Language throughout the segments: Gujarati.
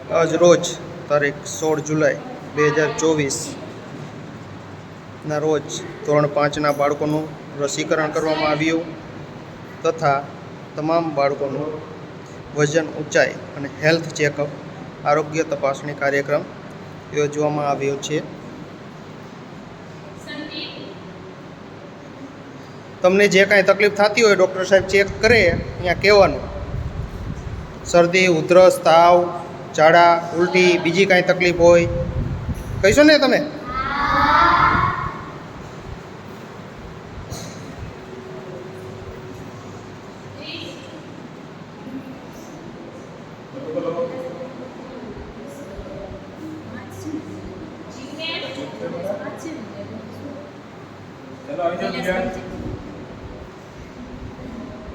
આજ રોજ તારીખ 16 જુલાઈ 2024ના રોજ ધોરણ 5ના બાળકોનું રસીકરણ કરવામાં આવ્યું તથા તમામ બાળકોનું વજન ઊંચાઈ અને હેલ્થ ચેકઅપ આરોગ્ય તપાસણી કાર્યક્રમ યોજવામાં આવ્યો છે। તમને જે કાંઈ તકલીફ થતી હોય ડૉક્ટર સાહેબ ચેક કરે અહીંયા કહેવાનું। શરદી, ઉધરસ, તાવ, ઝાડા, ઉલટી, બીજી કાંઈ તકલીફ હોય કહીશો ને તમે?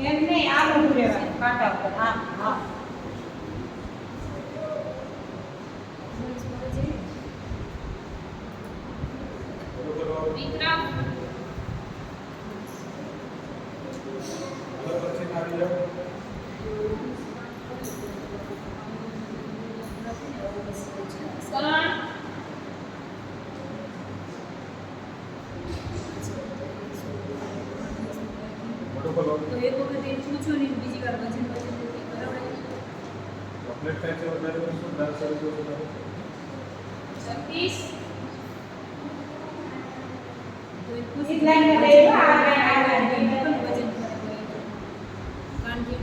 એમ નહીં આ બધું રહેવાનું કાંટા ઉપર હા હા વિક્રમ તો એક વખત એ પૂછો ને બીજી વાર વજન કરાવડાય ચોકલેટ ખાય છે વધારે વસ્તુ દાળ સારી જો 36 તો એક પૂછી લાઈન માં લઈ લો આ લાઈન પણ વજન કરે કારણ કે